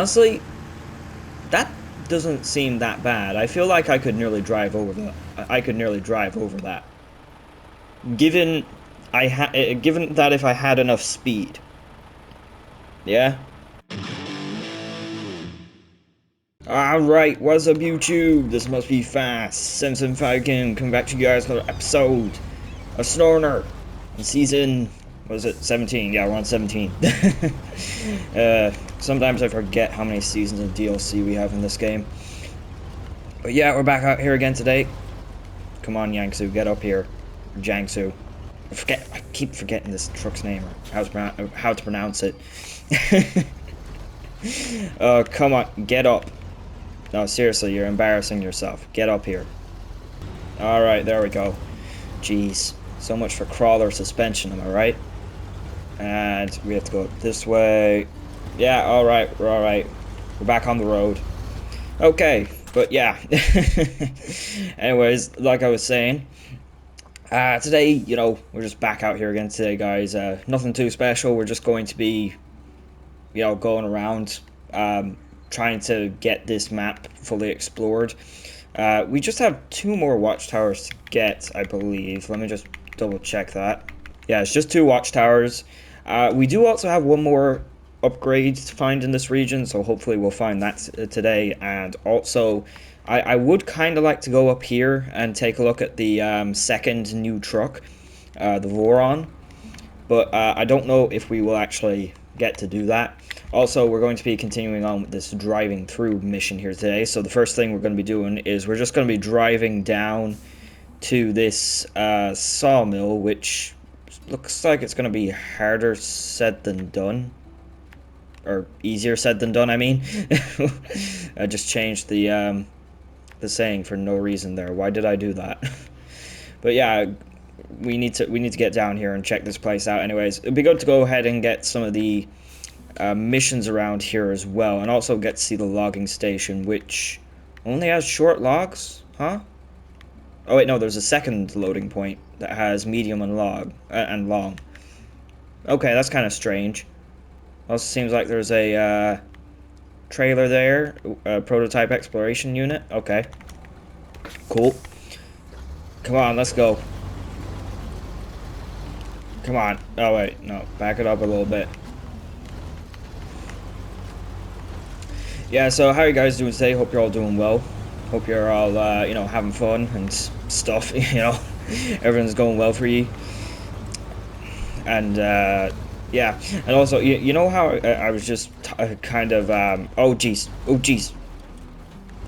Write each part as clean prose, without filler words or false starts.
Honestly, that doesn't seem that bad. I feel like I could nearly drive over that. I could nearly drive over that. Given given that if I had enough speed. Yeah? Alright, what's up YouTube? This must be fast. Simpson Falcon coming back to you guys with another episode of SNOWRUNNER in season, what is it, 17? Yeah, we're on 17. Sometimes I forget how many seasons of DLC we have in this game. But yeah, we're back out here again today. Come on, Jangsu, get up here. Jangsu. I keep forgetting this truck's name, or how to pronounce it. Come on, get up. No, seriously, you're embarrassing yourself. Get up here. Alright, there we go. Jeez. So much for crawler suspension, am I right? And we have to go this way. Yeah, alright, we're alright. We're back on the road. Okay, but yeah. Anyways, like I was saying, today, you know, we're just back out here again today, guys. Nothing too special. We're just going to be, you know, going around, trying to get this map fully explored. We just have 2 more watchtowers to get, I believe. Let me just double check that. Yeah, it's just 2 watchtowers. We do also have 1 more upgrade to find in this region, so hopefully we'll find that today. And also, I would kind of like to go up here and take a look at the second new truck, the Voron. But I don't know if we will actually get to do that. Also, we're going to be continuing on with this driving through mission here today. So the first thing we're going to be doing is we're just going to be driving down to this sawmill, which looks like it's going to be harder said than done. Or easier said than done, I mean. I just changed the saying for no reason there. Why did I do that? But yeah, we need to get down here and check this place out. Anyways, it'd be good to go ahead and get some of the missions around here as well, and also get to see the logging station, which only has short logs, huh? Oh wait, no, there's a second loading point that has medium and long. Okay, that's kind of strange. Also seems like there's a trailer there, a prototype exploration unit. Okay, cool. Come on, let's go. Come on. Oh wait, no, back it up a little bit. Yeah, so how are you guys doing today? Hope you're all doing well. Hope you're all, you know, having fun and stuff, you know. Everything's going well for you. And, yeah. And also, you know how I was just kind of, oh, jeez. Oh, jeez.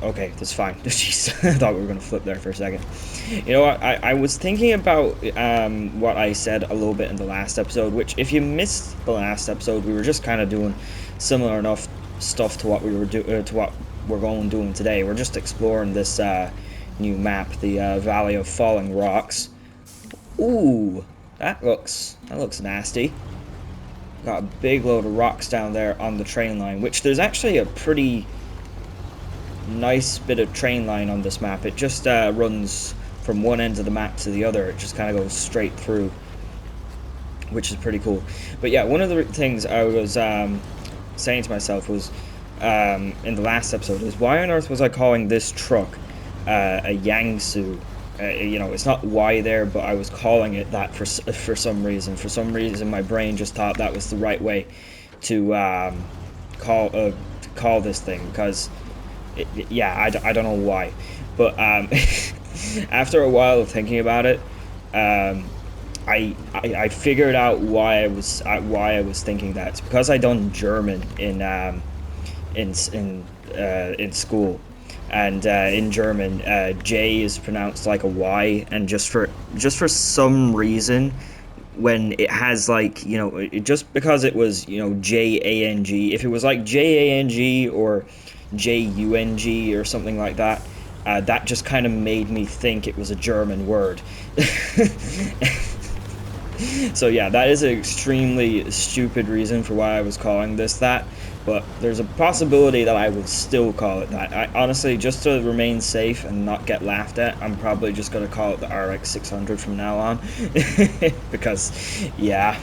Okay, that's fine. Jeez, I thought we were going to flip there for a second. You know what, I was thinking about what I said a little bit in the last episode, which, if you missed the last episode, we were just kind of doing similar enough stuff to what we were doing today. We're just exploring this new map, the Valley of Falling Rocks. Ooh, that looks nasty. Got a big load of rocks down there on the train line, which there's actually a pretty nice bit of train line on this map. It just runs from one end of the map to the other. It just kind of goes straight through, which is pretty cool. But yeah, one of the things I was saying to myself was in the last episode is, why on earth was I calling this truck a Jangsu? You know, it's not Y there, but I was calling it that for some reason. For some reason, my brain just thought that was the right way to call this thing, because yeah, I don't know why, but after a while of thinking about it, I figured out why I was thinking that. It's because I done German in school, and in German, J is pronounced like a Y, and just for some reason, when it has, like, you know, just because it was, you know, Jang, if it was like Jang or Jung or something like that, that just kind of made me think it was a German word. So yeah, that is an extremely stupid reason for why I was calling this that, but there's a possibility that I will still call it that. I honestly, just to remain safe and not get laughed at, I'm probably just going to call it the RX600 from now on. Because, yeah.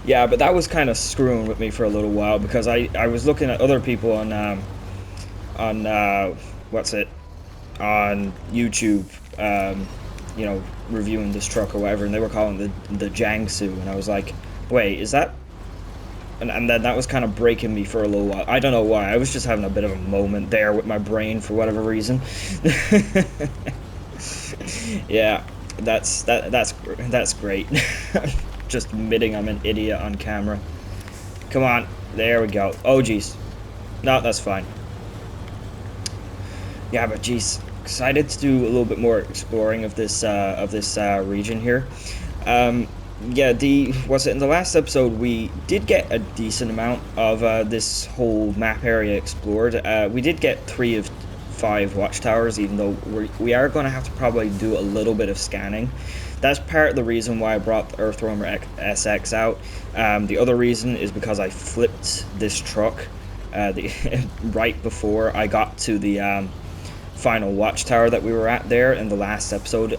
Yeah, but that was kind of screwing with me for a little while because I was looking at other people on what's it on YouTube, you know, reviewing this truck or whatever, and they were calling the Jangsu, and I was like, wait, is that? And then that was kind of breaking me for a little while. I don't know why. I was just having a bit of a moment there with my brain for whatever reason. Yeah, that's great. Just admitting I'm an idiot on camera. Come on, there we go. Oh geez, no, that's fine. Yeah, but geez, excited to do a little bit more exploring of this region here. Um, yeah, was it in the last episode we did get a decent amount of this whole map area explored. We did get 3 of 5 watchtowers, even though we are going to have to probably do a little bit of scanning. That's part of the reason why I brought the EarthRoamer SX out. The other reason is because I flipped this truck right before I got to the final watchtower that we were at there in the last episode.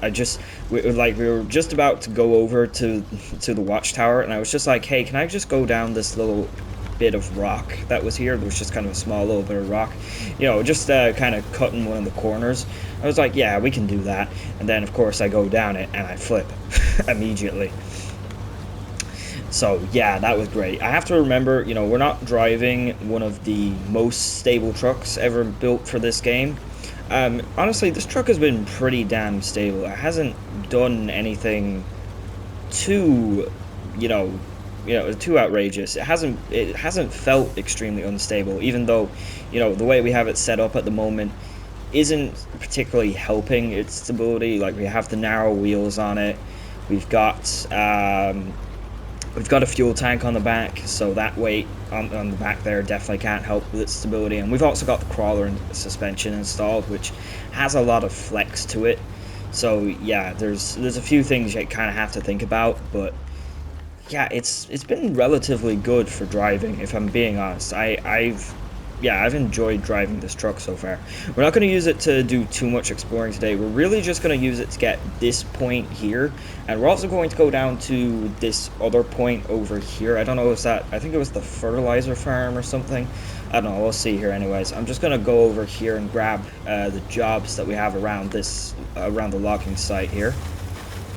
We were just about to go over to the watchtower, and I was just like, hey, can I just go down this little bit of rock that was here? It was just kind of a small little bit of rock, you know, just kind of cutting one of the corners. I was like, yeah, we can do that. And then of course I go down it and I flip immediately. So yeah, that was great. I have to remember, you know, we're not driving one of the most stable trucks ever built for this game. Honestly, this truck has been pretty damn stable. It hasn't done anything too, too outrageous. It hasn't felt extremely unstable, even though, you know, the way we have it set up at the moment isn't particularly helping its stability. Like, we have the narrow wheels on it. We've got a fuel tank on the back, so that weight on the back there definitely can't help with its stability. And we've also got the crawler and suspension installed, which has a lot of flex to it. So yeah, there's a few things you kind of have to think about, but yeah, it's been relatively good for driving, if I'm being honest. I've enjoyed driving this truck so far. We're not going to use it to do too much exploring today. We're really just going to use it to get this point here, and we're also going to go down to this other point over here. I don't know, I think it was the Fertilizer Farm or something. I don't know, we'll see here anyways. I'm just going to go over here and grab the jobs that we have around the logging site here.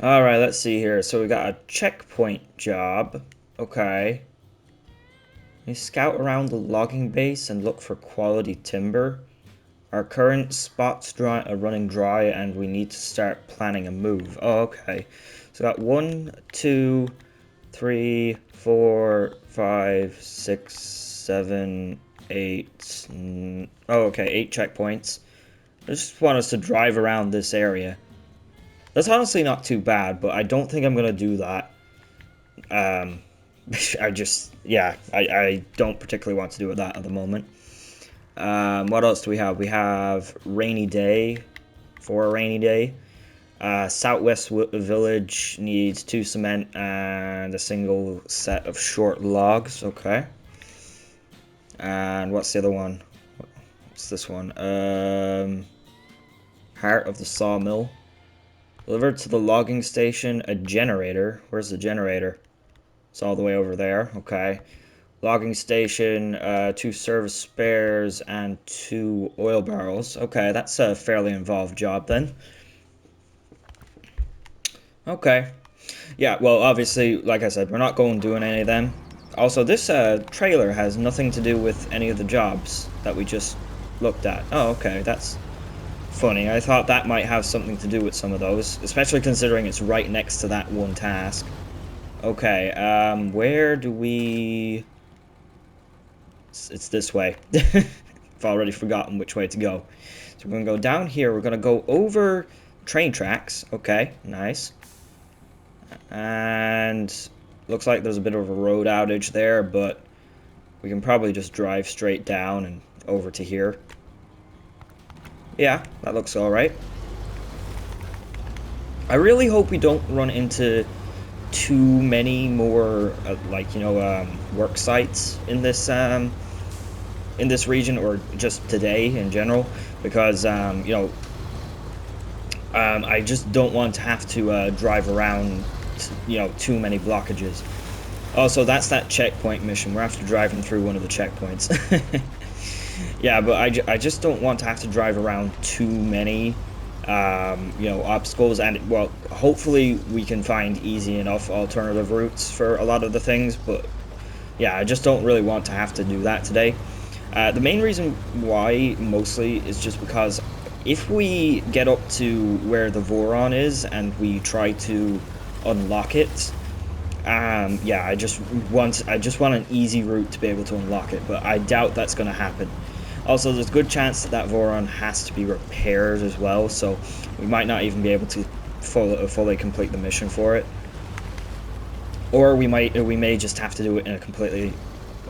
Alright, let's see here. So we got a checkpoint job. Okay. You scout around the logging base and look for quality timber. Our current spots are running dry and we need to start planning a move. Oh, okay. So got 1, 2, 3, 4, 5, 6, 7, 8. Oh, okay, 8 checkpoints. I just want us to drive around this area. That's honestly not too bad, but I don't think I'm gonna do that. I don't particularly want to do that at the moment. What else do we have? We have rainy day, for a rainy day. Southwest Village needs 2 cement and a single set of short logs. Okay. And what's the other one? What's this one? Heart of the sawmill. Delivered to the logging station a generator. Where's the generator? It's all the way over there. Okay. Logging station, 2 service spares, and 2 oil barrels. Okay, that's a fairly involved job then. Okay. Yeah, well, obviously, like I said, we're not going doing any of them. Also, this trailer has nothing to do with any of the jobs that we just looked at. Oh, okay, that's funny. I thought that might have something to do with some of those, especially considering it's right next to that one task. Okay, where do we... It's this way. I've already forgotten which way to go. So we're going to go down here. We're going to go over train tracks. Okay, nice. And looks like there's a bit of a road outage there, but we can probably just drive straight down and over to here. Yeah, that looks alright. I really hope we don't run into too many more work sites in this region, or just today in general, because I just don't want to have to drive around too many blockages. Also, that's that checkpoint mission. We're after driving through one of the checkpoints. Yeah, but I just don't want to have to drive around too many, you know, obstacles. And, well, hopefully we can find easy enough alternative routes for a lot of the things. But, yeah, I just don't really want to have to do that today. The main reason why, mostly, is just because if we get up to where the Voron is and we try to unlock it, yeah, I just want an easy route to be able to unlock it, but I doubt that's going to happen. Also, there's a good chance that Voron has to be repaired as well, so we might not even be able to fully complete the mission for it. Or we may just have to do it in a completely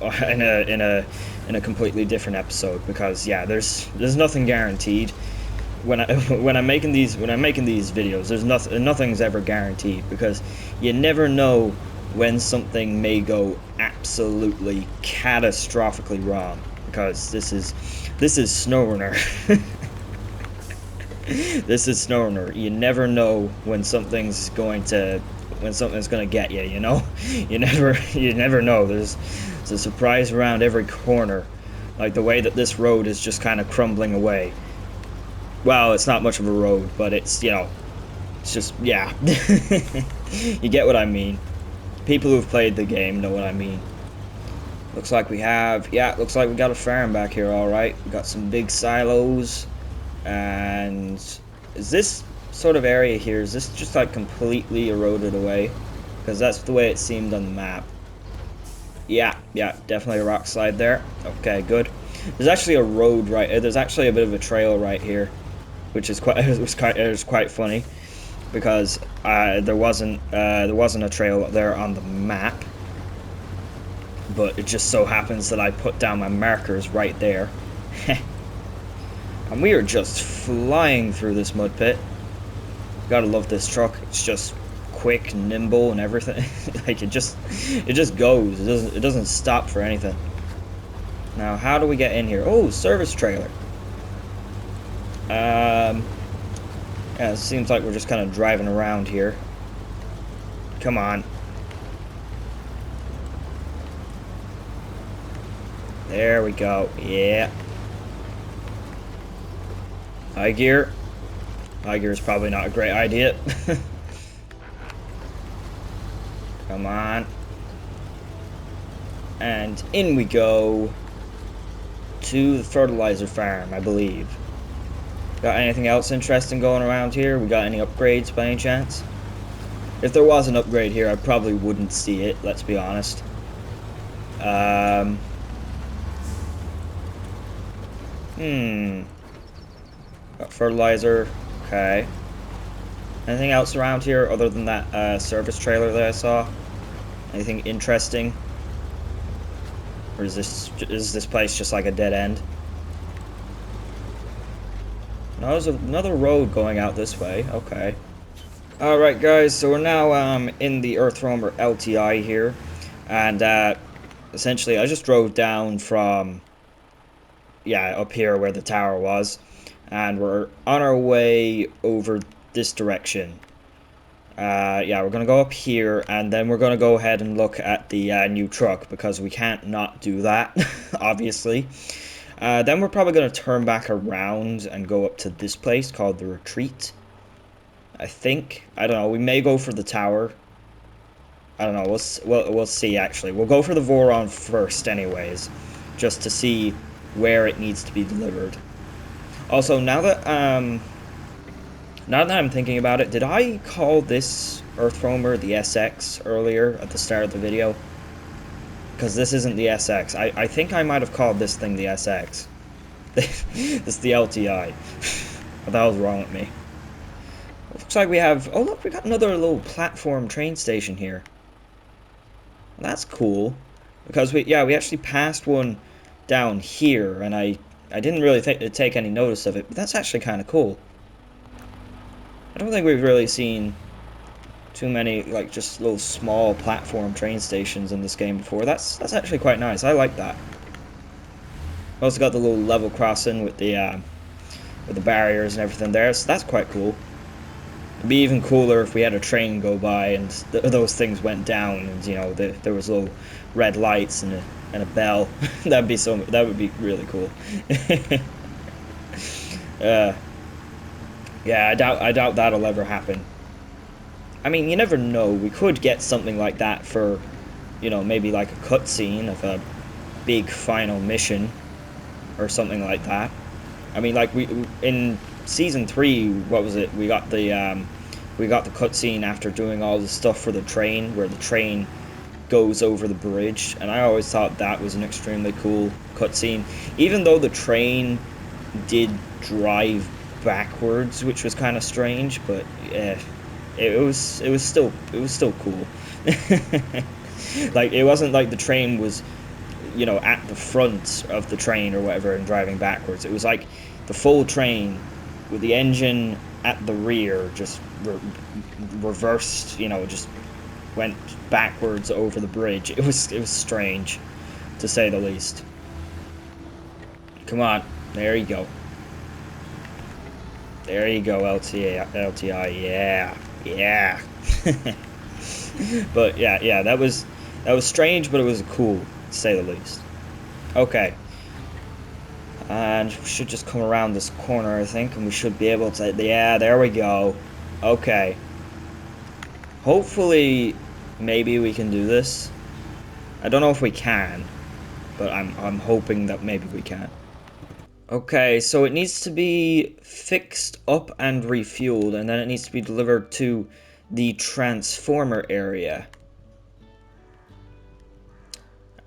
in a completely different episode, because yeah, there's nothing guaranteed. When I'm making these videos, there's nothing's ever guaranteed, because you never know when something may go absolutely catastrophically wrong, because this is SNOWRUNNER. This is SNOWRUNNER. You never know when something's going to get you, you know? You never know. There's a surprise around every corner. Like the way that this road is just kind of crumbling away. Well, it's not much of a road, but it's, you know, it's just, yeah. You get what I mean. People who've played the game know what I mean. Looks like we got a farm back here, alright. We got some big silos. And is this sort of area here, is this just like completely eroded away? Because that's the way it seemed on the map. Yeah, definitely a rock slide there. Okay, good. There's actually a road there's actually a bit of a trail right here, which is it was quite funny, because there wasn't a trail there on the map, but it just so happens that I put down my markers right there. And we are just flying through this mud pit. Gotta love this truck. It's just quick, nimble, and everything. Like it just goes. It doesn't stop for anything. Now, how do we get in here? Oh, service trailer. Yeah, it seems like we're just kind of driving around here. Come on. There we go. Yeah. High gear. High gear is probably not a great idea. Come on. And in we go to the Fertilizer Farm, I believe. Got anything else interesting going around here? We got any upgrades by any chance? If there was an upgrade here, I probably wouldn't see it, let's be honest. Got fertilizer. Okay. Anything else around here other than that service trailer that I saw? Anything interesting? Or is this place just like a dead end? No, there's another road going out this way. Okay. Alright guys, so we're now in the EarthRoamer LTi here. And essentially I just drove down from, yeah, up here where the tower was. And we're on our way over this direction. Yeah, we're going to go up here, and then we're going to go ahead and look at the new truck, because we can't not do that, obviously. Then we're probably going to turn back around and go up to this place called the Retreat. I think. I don't know. We may go for the tower. I don't know. We'll see, actually. We'll go for the Voron first anyways, just to see where it needs to be delivered. Also, now that I'm thinking about it, did I call this EarthRoamer the SX earlier at the start of the video? Because this isn't the SX. I think I might have called this thing the SX. This is the LTi. What the hell's wrong with me? Looks like we have... Oh, look, we got another little platform train station here. That's cool. Because we actually passed one down here, and I didn't really take any notice of it, but that's actually kind of cool. I don't think we've really seen too many, like, just little small platform train stations in this game before. That's actually quite nice. I like that. Also got the little level crossing with the barriers and everything there, so that's quite cool. It'd be even cooler if we had a train go by and those things went down, and you know there was little red lights and a bell. That would be really cool. uh, yeah, I doubt that'll ever happen. I mean, you never know. We could get something like that for, you know, maybe like a cutscene of a big final mission or something like that. I mean, like we in season 3, what was it? We got the cutscene after doing all the stuff for the train, where the train goes over the bridge, and I always thought that was an extremely cool cutscene. Even though the train did drive backwards, which was kind of strange, but yeah, it was still cool. Like, it wasn't like the train was, you know, at the front of the train or whatever and driving backwards. It was like the full train with the engine at the rear, just reversed, you know, just went backwards over the bridge. It was strange, to say the least. Come on, there you go. There you go, LTi, yeah. But yeah, that was strange, but it was cool, to say the least. Okay. And we should just come around this corner, I think, and we should be able to... Yeah, there we go. Okay. Hopefully, maybe we can do this. I don't know if we can, but I'm hoping that maybe we can. Okay, so it needs to be fixed up and refueled, and then it needs to be delivered to the transformer area.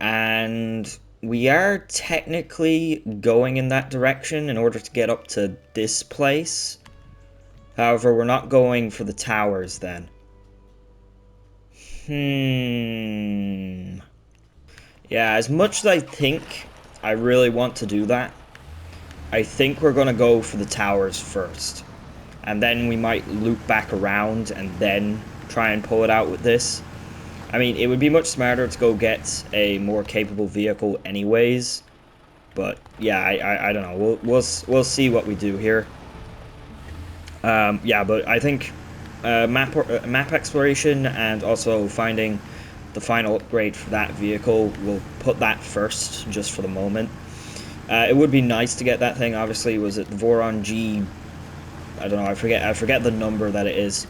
And we are technically going in that direction in order to get up to this place. However, we're not going for the towers then. Yeah, as much as I think I really want to do that, I think we're going to go for the towers first. And then we might loop back around and then try and pull it out with this. I mean, it would be much smarter to go get a more capable vehicle anyways. But yeah, I don't know. We'll see what we do here. Yeah, but I think map exploration and also finding the final upgrade for that vehicle, we'll put that first, just for the moment. It would be nice to get that thing. Obviously, was it the Voron G? I don't know. I forget the number that it is.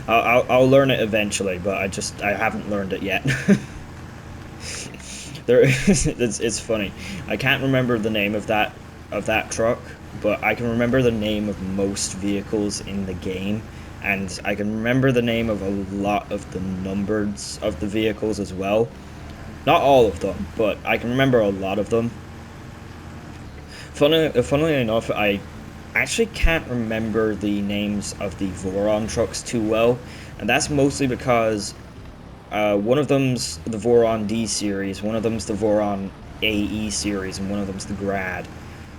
I'll learn it eventually, but I haven't learned it yet. It's funny. I can't remember the name of that truck, but I can remember the name of most vehicles in the game, and I can remember the name of a lot of the numbers of the vehicles as well. Not all of them, but I can remember a lot of them. Funnily enough, I actually can't remember the names of the Voron trucks too well, and that's mostly because one of them's the Voron D series, one of them's the Voron AE series, and one of them's the Grad.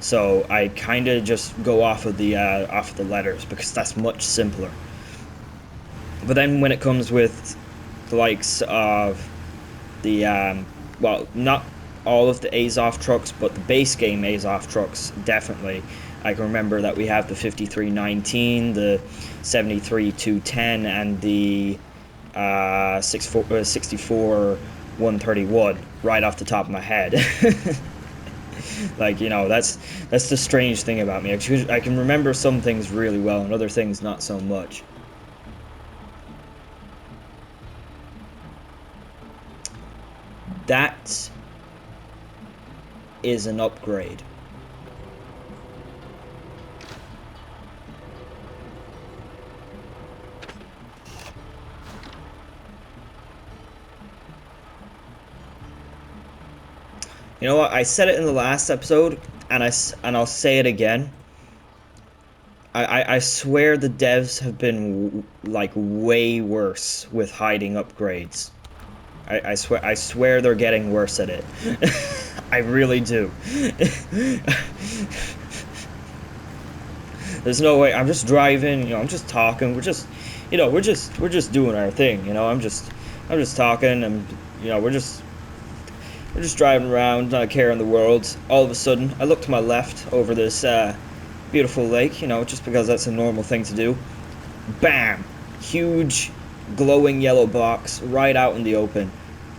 So I kind of just go off of the letters because that's much simpler. But then when it comes with the likes of the well, not all of the Azov trucks, but the base game Azov trucks, definitely. I can remember that we have the 5319, the 73210, and the 64131 right off the top of my head. Like, you know, that's the strange thing about me. I can remember some things really well and other things not so much. That is an upgrade. You know what? I said it in the last episode, and I'll say it again. I swear the devs have been like way worse with hiding upgrades. I swear they're getting worse at it. I really do. There's no way. I'm just driving. You know, I'm just talking. We're just doing our thing. You know, I'm just talking. And you know, we're just driving around, not a care in the world. All of a sudden, I look to my left over this beautiful lake. You know, just because that's a normal thing to do. Bam! Huge, glowing yellow box right out in the open.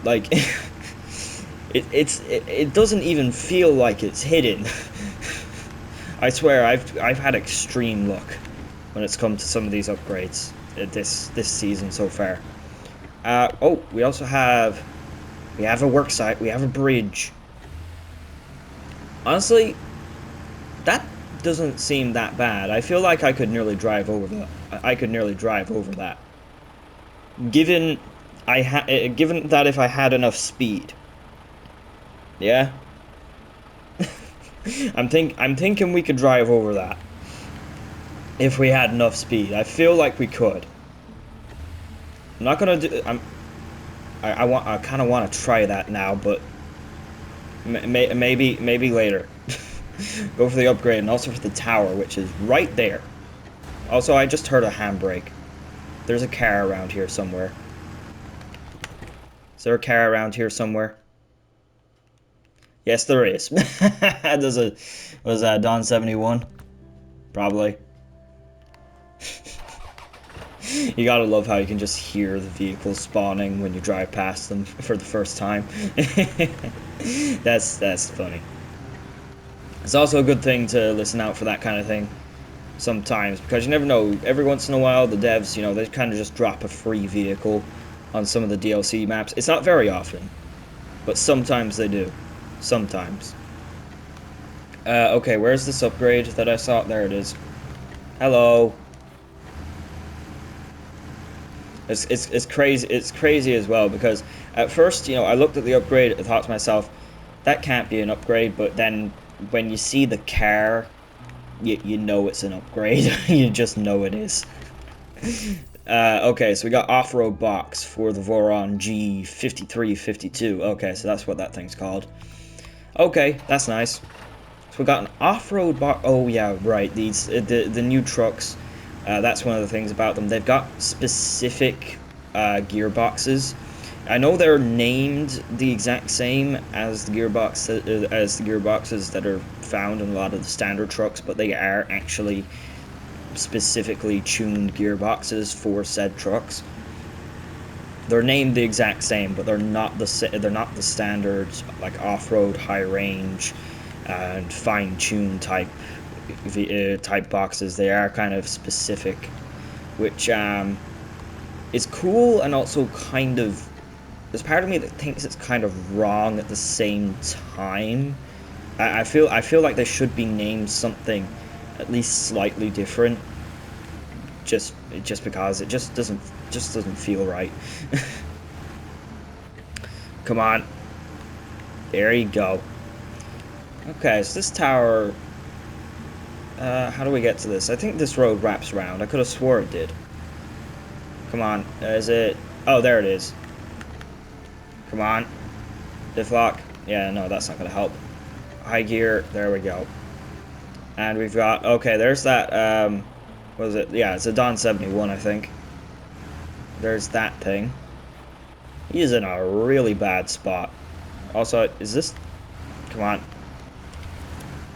Like, it doesn't even feel like it's hidden. I swear, I've had extreme luck when it's come to some of these upgrades this season so far. Oh, we also have a worksite, we have a bridge. Honestly, that doesn't seem that bad. I feel like I could nearly drive over that. Given given that if I had enough speed. Yeah. I'm thinking we could drive over that. If we had enough speed. I feel like we could. I'm not gonna do I kind of want to try that now, but maybe later. Go for the upgrade and also for the tower, which is right there. Also, I just heard a handbrake. There's a car around here somewhere. Is there a car around here somewhere? Yes, there is. Was that Don 71? Probably. You gotta love how you can just hear the vehicles spawning when you drive past them for the first time. That's funny. It's also a good thing to listen out for that kind of thing sometimes, because you never know. Every once in a while, the devs, you know, they kind of just drop a free vehicle on some of the DLC maps. It's not very often, but sometimes they do. Sometimes. Okay, where's this upgrade that I saw? There it is. Hello. It's crazy. It's crazy as well, because at first, you know, I looked at the upgrade and thought to myself, that can't be an upgrade. But then when you see the car, you know it's an upgrade. You just know it is. Okay, so we got off-road box for the Voron G5352. Okay, so that's what that thing's called. Okay, that's nice. So we got an off-road box. Oh yeah, right. These the new trucks. That's one of the things about them. They've got specific gearboxes. I know they're named the exact same as the gearboxes that are found in a lot of the standard trucks, but they are actually specifically tuned gearboxes for said trucks. They're named the exact same, but they're not the standard like off-road, high range, and fine-tuned type boxes. They are kind of specific, which is cool, and also kind of, there's part of me that thinks it's kind of wrong at the same time. I feel like they should be named something at least slightly different, just because it just doesn't feel right. Come on, there you go. Okay, so this tower, how do we get to this? I think this road wraps around. I could have swore it did. Come on, is it? Oh, there it is. Come on. Diff lock. Yeah, no, that's not going to help. High gear. There we go. And we've got... Okay, there's that... what is it? Yeah, it's a Don 71, I think. There's that thing. He's in a really bad spot. Also, is this... Come on.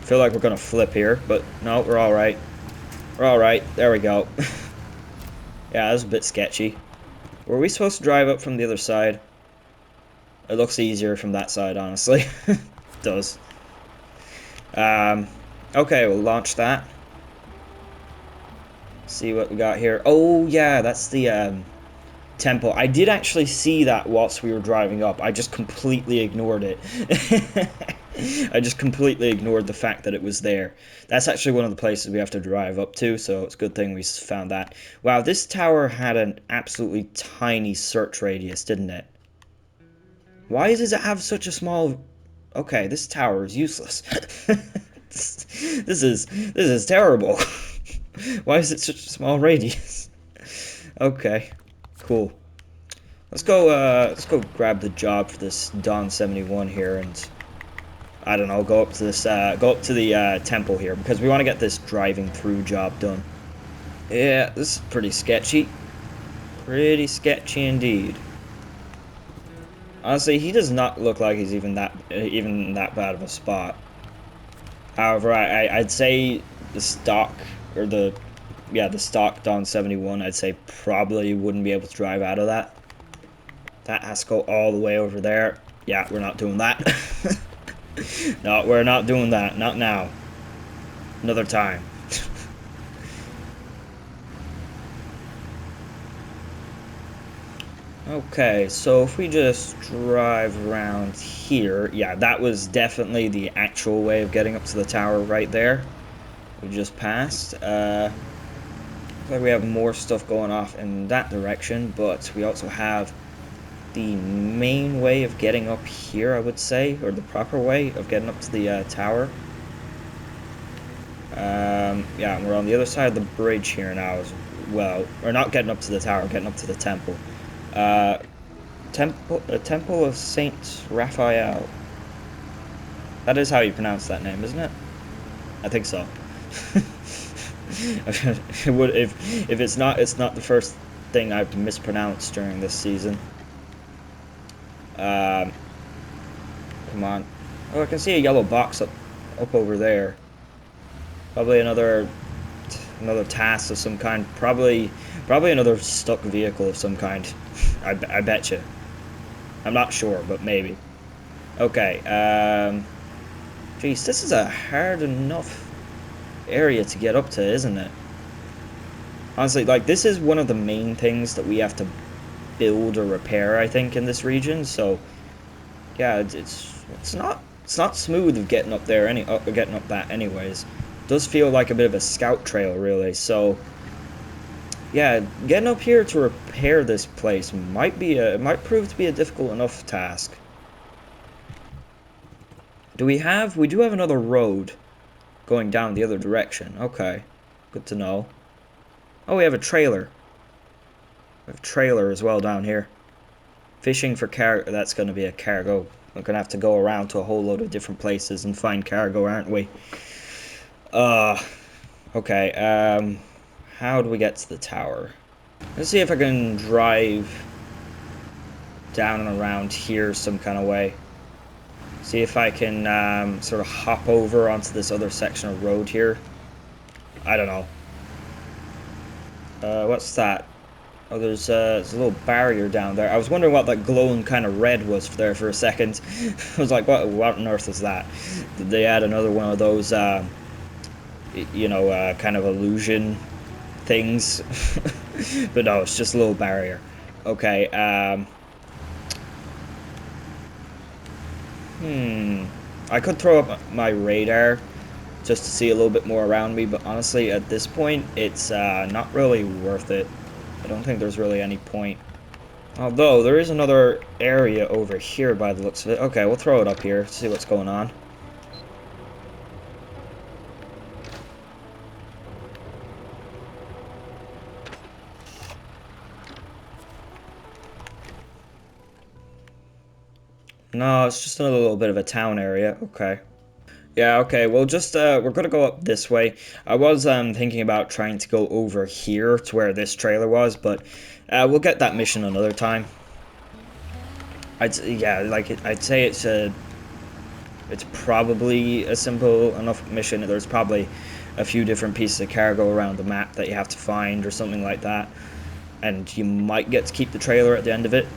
I feel like we're going to flip here, but no, we're alright. We're alright. There we go. Yeah, that was a bit sketchy. Were we supposed to drive up from the other side? It looks easier from that side, honestly. It does. Okay, we'll launch that. See what we got here. Oh, yeah, that's the temple. I did actually see that whilst we were driving up. I just completely ignored it. I just completely ignored the fact that it was there. That's actually one of the places we have to drive up to, so it's a good thing we found that. Wow, this tower had an absolutely tiny search radius, didn't it? Why does it have such a small... Okay, this tower is useless. This is terrible. Why is it such a small radius? Okay, cool. Let's go grab the job for this Don 71 here, and I don't know, go up to the temple here, because we want to get this driving through job done. Yeah, this is pretty sketchy. Pretty sketchy indeed. Honestly, he does not look like he's even that bad of a spot. However, I'd say the stock, or the yeah, the stock Dawn 71, I'd say probably wouldn't be able to drive out of that. That has to go all the way over there. Yeah, we're not doing that. No, we're not doing that. Not now. Another time. Okay, so if we just drive around here, yeah, that was definitely the actual way of getting up to the tower right there. We just passed. Looks like we have more stuff going off in that direction, but we also have the main way of getting up here, I would say, or the proper way of getting up to the tower. Yeah, and we're on the other side of the bridge here now as well. We're not getting up to the tower, getting up to the temple. Temple of Saint Raphael. That is how you pronounce that name, isn't it? I think so. It would if it's not the first thing I've mispronounced during this season. Come on. Oh, I can see a yellow box up over there. Probably another task of some kind. Probably another stuck vehicle of some kind. I bet you. I'm not sure, but maybe. Okay. Geez, this is a hard enough area to get up to, isn't it? Honestly, like, this is one of the main things that we have to build or repair, I think, in this region. So, yeah, it's not smooth of getting up there getting up that anyways. It does feel like a bit of a scout trail, really. So, yeah, getting up here to repair this place might prove to be a difficult enough task. We do have another road going down the other direction. Okay, good to know. Oh, we have a trailer. We have a trailer as well down here. Fishing for cargo. That's going to be a cargo. We're going to have to go around to a whole load of different places and find cargo, aren't we? Okay. How do we get to the tower? Let's see if I can drive down and around here some kind of way. See if I can sort of hop over onto this other section of road here. I don't know. What's that? Oh, there's a little barrier down there. I was wondering what that glowing kind of red was there for a second. I was like, what on earth is that? Did they add another one of those, you know, kind of illusion things? But no, it's just a little barrier. Okay, I could throw up my radar just to see a little bit more around me, but honestly, at this point, it's not really worth it. I don't think there's really any point. Although, there is another area over here by the looks of it. Okay, we'll throw it up here, see what's going on. No, it's just another little bit of a town area. Okay. Yeah, okay, well, just, we're gonna go up this way. I was, thinking about trying to go over here to where this trailer was, but, we'll get that mission another time. I'd say it's probably a simple enough mission. There's probably a few different pieces of cargo around the map that you have to find or something like that. And you might get to keep the trailer at the end of it.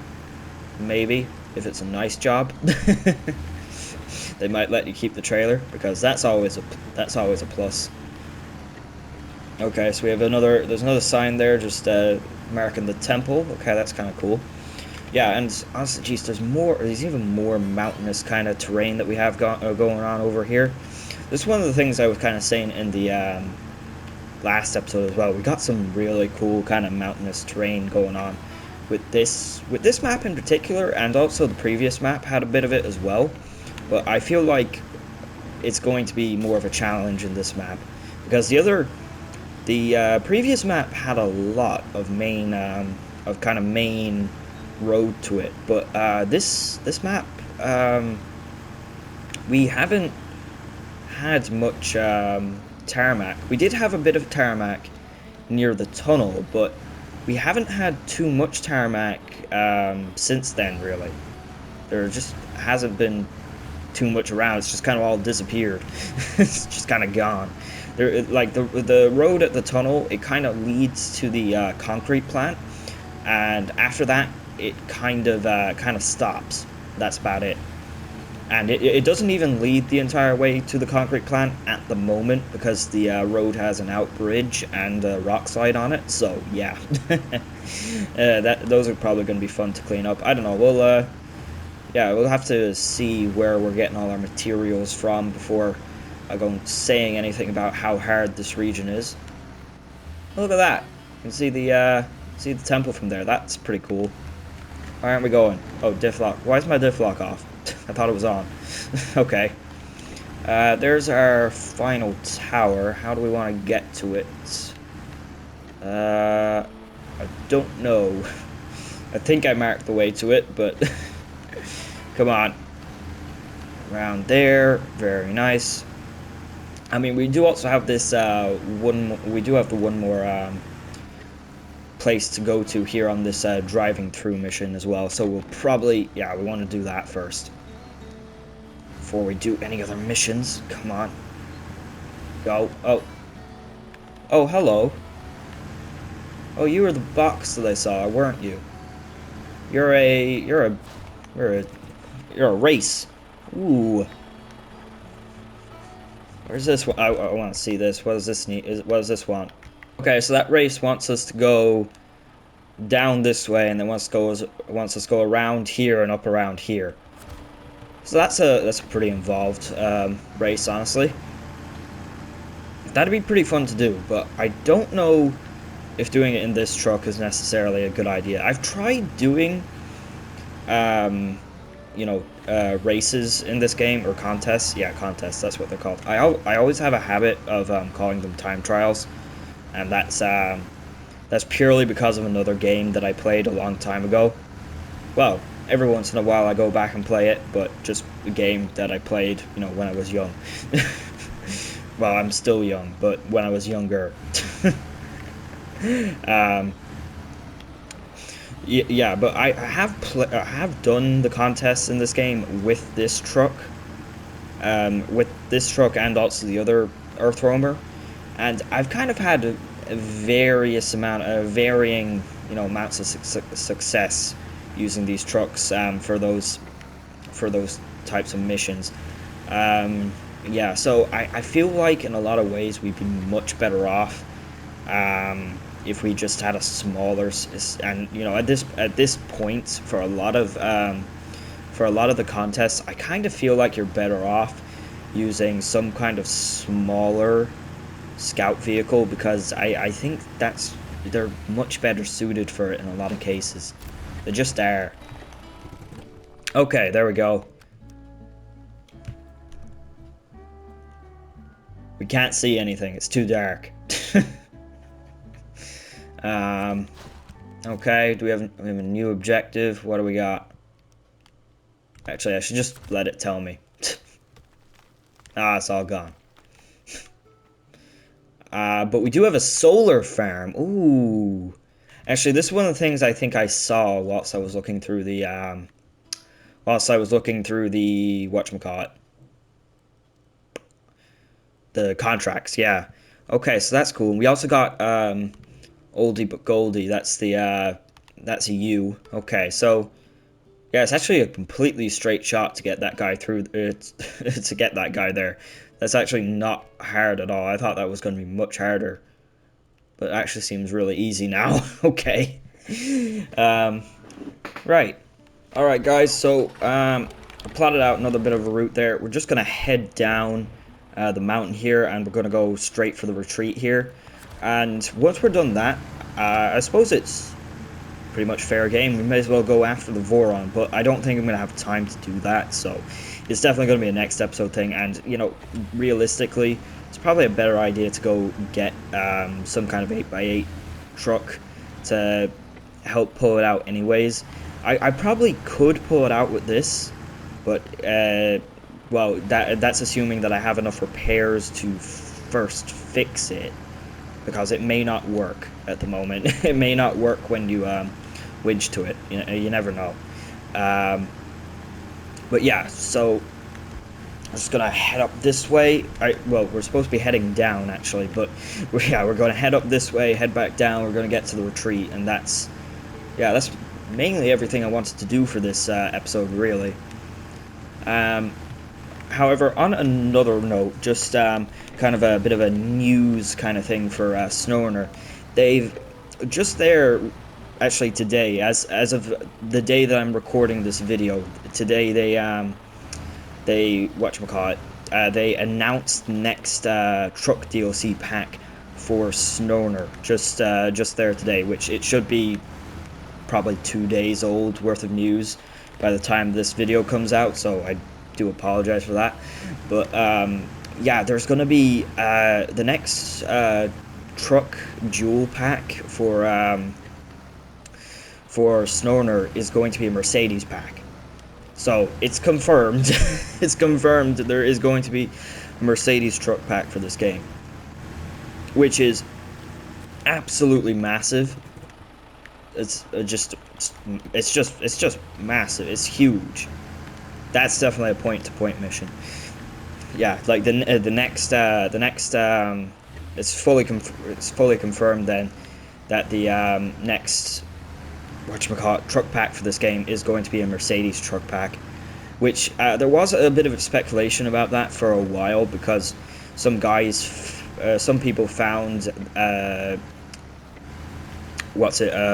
Maybe, if it's a nice job. They might let you keep the trailer, because that's always a plus. Okay, so there's another sign there just marking the temple. Okay, that's kind of cool. Yeah, and honestly, geez, there's even more mountainous kind of terrain that we have going on over here. This is one of the things I was kind of saying in the last episode as well. We got some really cool kind of mountainous terrain going on with this map in particular, and also the previous map had a bit of it as well. But I feel like it's going to be more of a challenge in this map, because the previous map had a lot of main road to it, but this map, we haven't had much tarmac. We did have a bit of tarmac near the tunnel, but we haven't had too much tarmac since then, really. There just hasn't been too much around. It's just kind of all disappeared. It's just kind of gone. There, like the road at the tunnel, it kind of leads to the concrete plant, and after that, it kind of stops. That's about it. And it doesn't even lead the entire way to the concrete plant at the moment because the road has an out bridge and a rock slide on it. So yeah, those are probably going to be fun to clean up. I don't know. We'll have to see where we're getting all our materials from before I go saying anything about how hard this region is. Look at that! You can see the temple from there. That's pretty cool. Where aren't we going? Oh, diff lock. Why is my diff lock off? I thought it was on. Okay. There's our final tower. How do we want to get to it? I don't know. I think I marked the way to it, but come on. Around there. Very nice. I mean, we do also have this we do have the one more place to go to here on this driving through mission as well. So we'll probably, we want to do that first before we do any other missions. Come on, go. Oh, hello. Oh, you were the box that I saw, weren't you? You're a race. Ooh. Where's this one? I want to see this. What does this need? What does this want? Okay, so that race wants us to go down this way, and then wants us to go around here and up around here. So that's a pretty involved race, honestly. That'd be pretty fun to do, but I don't know if doing it in this truck is necessarily a good idea. I've tried doing, races in this game, or contests. Yeah, contests, that's what they're called. I always have a habit of calling them time trials, and that's purely because of another game that I played a long time ago. Well, every once in a while I go back and play it, but just a game that I played, when I was young. Well, I'm still young, but when I was younger. Yeah, but I have done the contests in this game with this truck, and also the other EarthRoamer, and I've kind of had varying amounts of success using these trucks for those types of missions. Yeah, so I feel like in a lot of ways we'd be much better off if we just had a smaller, and at this point for a lot of the contests, I kind of feel like you're better off using some kind of smaller scout vehicle, because I think they're much better suited for it in a lot of cases. They just are. Okay, there we go. We can't see anything, it's too dark. Okay, we have a new objective. What do we got? Actually, I should just let it tell me. It's all gone. But we do have a solar farm. Ooh. Actually, this is one of the things I think I saw whilst I was looking through the whatchamacallit, the contracts. Yeah. Okay, so that's cool. We also got oldie but goldie. That's a U. Okay, so yeah, it's actually a completely straight shot to get that guy through. To get that guy there. That's actually not hard at all. I thought that was going to be much harder, but it actually seems really easy now. Okay. Right. Alright, guys, so I plotted out another bit of a route there. We're just going to head down the mountain here, and we're going to go straight for the retreat here. And once we're done that, I suppose it's pretty much fair game. We may as well go after the Voron, but I don't think I'm going to have time to do that, so it's definitely going to be a next episode thing. And, realistically, it's probably a better idea to go get some kind of 8x8 truck to help pull it out anyways. I probably could pull it out with this, but, well, that's assuming that I have enough repairs to first fix it, because it may not work at the moment. It may not work when you winch to it. You never know. But yeah, so just gonna head up this way. Well, we're supposed to be heading down actually, but we're gonna head up this way, head back down. We're gonna get to the retreat, and that's mainly everything I wanted to do for this episode, really. However, on another note, just kind of a bit of a news kind of thing for SNOWRUNNER. They've just there, actually today, as of the day that I'm recording this video, today they whatchamacallit, they announced the next truck DLC pack for SNOWRUNNER just there today, which it should be probably 2 days old worth of news by the time this video comes out, so I do apologize for that. But yeah, there's gonna be the next truck jewel pack for SNOWRUNNER is going to be a Mercedes pack. So it's confirmed. It's confirmed that there is going to be a Mercedes truck pack for this game, which is absolutely massive. It's just massive. It's huge. That's definitely a point-to-point mission. Yeah, like the next it's fully confirmed then that the next truck pack for this game is going to be a Mercedes truck pack, which there was a bit of a speculation about that for a while, because some people found a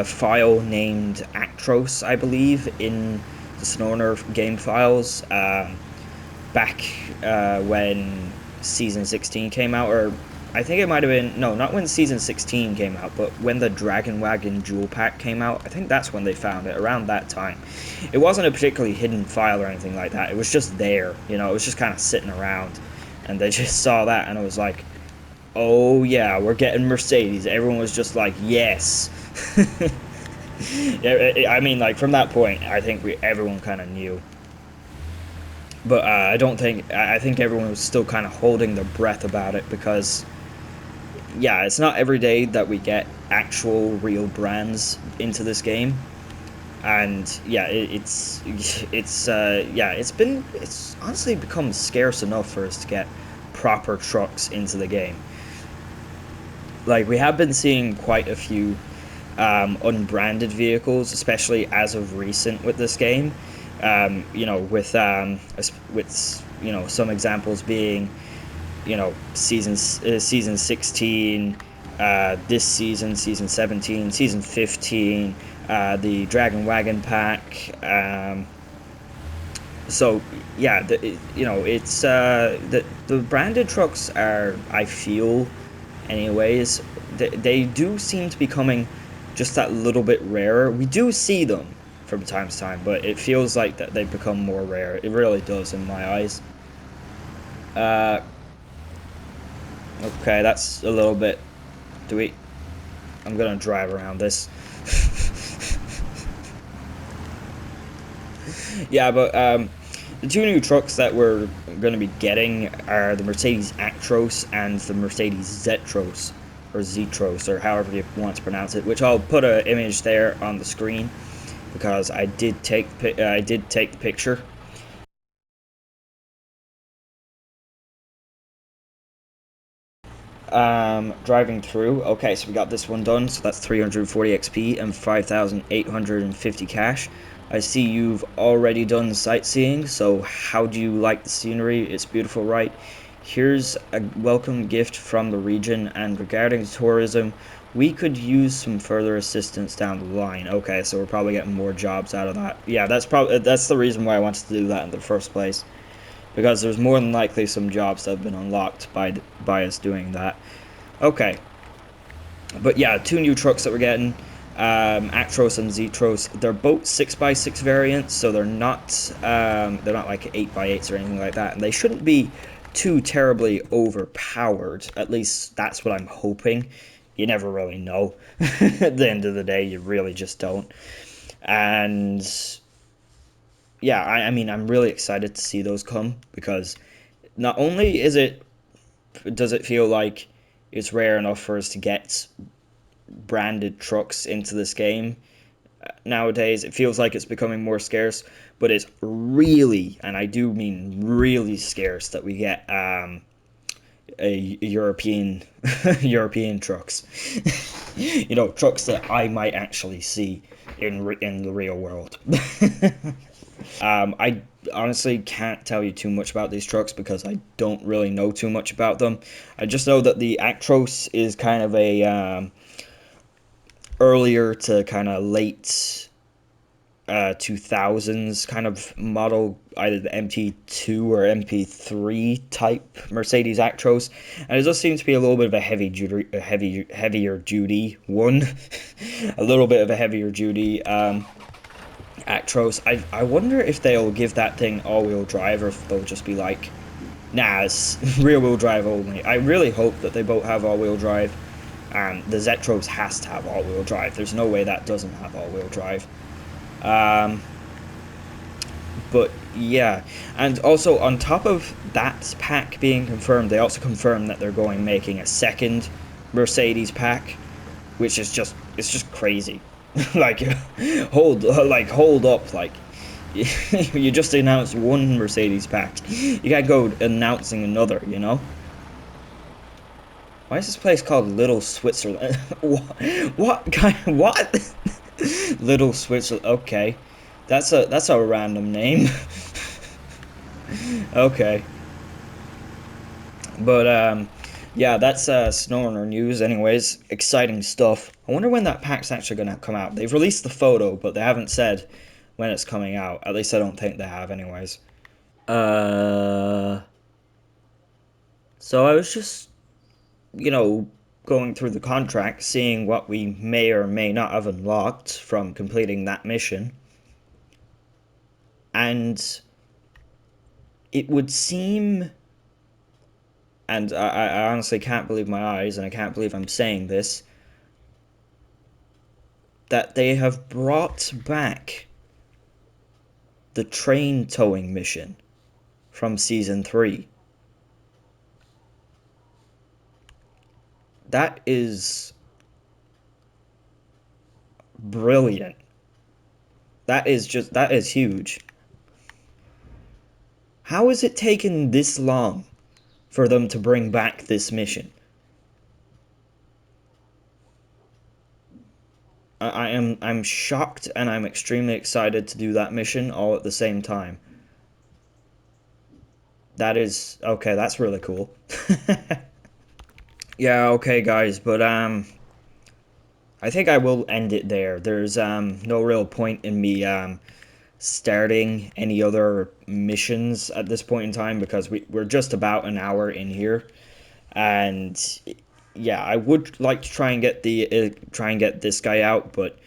file named Actros, I believe, in the SNOWRUNNER game files back when Season 16 came out, or I think it might have been, no, not when Season 16 came out, but when the Dragon Wagon Jewel Pack came out. I think that's when they found it, around that time. It wasn't a particularly hidden file or anything like that. It was just there, you know, it was just kind of sitting around. And they just saw that, and it was like, oh yeah, we're getting Mercedes. Everyone was just like, yes. I mean, like, from that point, I think everyone kind of knew. But I think everyone was still kind of holding their breath about it, because yeah, it's not every day that we get actual real brands into this game. And yeah, it's honestly become scarce enough for us to get proper trucks into the game. Like, we have been seeing quite a few unbranded vehicles, especially as of recent with this game. You know, with you know, some examples being, you know, season 16, this season 17, season 15, the Dragon Wagon pack. So yeah, you know, it's the branded trucks are, I feel, anyways, they do seem to be coming just that little bit rarer. We do see them from time to time, but it feels like that they've become more rare. It really does in my eyes. Okay, that's a little bit. I'm gonna drive around this. Yeah, but the two new trucks that we're gonna be getting are the Mercedes Actros and the Mercedes Zetros, or Zetros, or however you want to pronounce it. Which I'll put an image there on the screen, because I did take the picture. Driving through. Okay, so we got this one done. So that's 340 XP and 5,850 cash. I see you've already done sightseeing. So how do you like the scenery? It's beautiful, right? Here's a welcome gift from the region. And regarding tourism, we could use some further assistance down the line. Okay, so we're probably getting more jobs out of that. Yeah, that's the reason why I wanted to do that in the first place, because there's more than likely some jobs that have been unlocked by us doing that. Okay, but yeah, two new trucks that we're getting, Actros and Zetros. They're both 6x6 variants, so they're not like 8x8s or anything like that, and they shouldn't be too terribly overpowered. At least that's what I'm hoping. You never really know. At the end of the day, you really just don't. And yeah, I mean, I'm really excited to see those come, because not only does it feel like it's rare enough for us to get branded trucks into this game nowadays, it feels like it's becoming more scarce, but it's really, and I do mean really scarce, that we get a European European trucks. You know, trucks that I might actually see in the real world. I honestly can't tell you too much about these trucks because I don't really know too much about them. I just know that the Actros is kind of a earlier to kind of late 2000s kind of model, either the MT2 or MP3 type Mercedes Actros, and it does seem to be a little bit of a heavier duty one, a little bit of a heavier duty Actros. I wonder if they'll give that thing all-wheel drive, or if they'll just be like, nah, it's rear-wheel drive only. I really hope that they both have all-wheel drive. The Zetros has to have all-wheel drive. There's no way that doesn't have all-wheel drive. But yeah, and also on top of that pack being confirmed, they also confirmed that they're making a second Mercedes pack, which is just, it's just crazy. Like, hold up, like, you just announced one Mercedes pack, you can't go announcing another, you know? Why is this place called Little Switzerland? What kind? What? Little Switzerland. Okay, that's a random name. Okay, but yeah, that's SNOWRUNNER news. Anyways, exciting stuff. I wonder when that pack's actually gonna come out. They've released the photo, but they haven't said when it's coming out. At least I don't think they have. Anyways. So I was just, you know, going through the contract, seeing what we may or may not have unlocked from completing that mission. And it would seem, and I honestly can't believe my eyes, and I can't believe I'm saying this, that they have brought back the train towing mission from Season 3. That is brilliant. That is huge. How has it taken this long for them to bring back this mission? I'm shocked, and I'm extremely excited to do that mission all at the same time. That is okay, that's really cool. Yeah, okay guys, but I think I will end it there. There's no real point in me starting any other missions at this point in time, because we're just about an hour in here, and yeah, I would like to try and get this guy out, but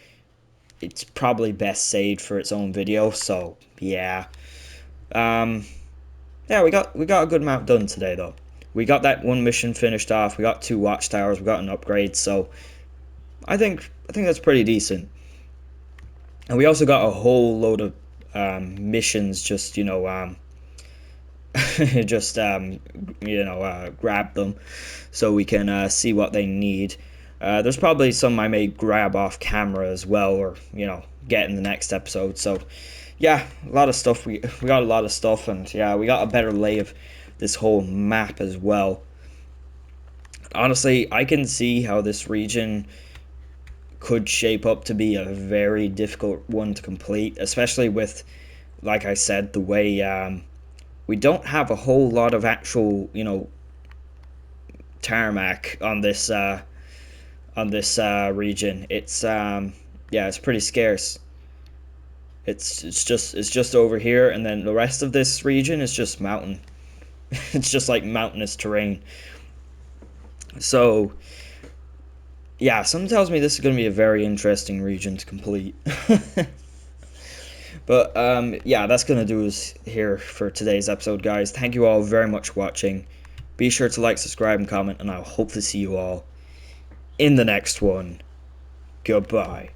it's probably best saved for its own video. So yeah, yeah, we got a good amount done today though. We got that one mission finished off. We got 2 Watchtowers. We got an upgrade. So I think that's pretty decent. And we also got a whole load of missions. Just just grab them so we can see what they need. There's probably some I may grab off camera as well, or get in the next episode. So yeah, a lot of stuff. We got a lot of stuff, and yeah, we got a better lay of this whole map as well. Honestly, I can see how this region could shape up to be a very difficult one to complete, especially with, like I said, the way we don't have a whole lot of actual, tarmac on this region. It's yeah, it's pretty scarce. It's just over here, and then the rest of this region is just mountain. It's just like mountainous terrain. So yeah, something tells me this is going to be a very interesting region to complete. But yeah, that's going to do us here for today's episode, guys. Thank you all very much for watching. Be sure to like, subscribe, and comment, and I'll hope to see you all in the next one. Goodbye.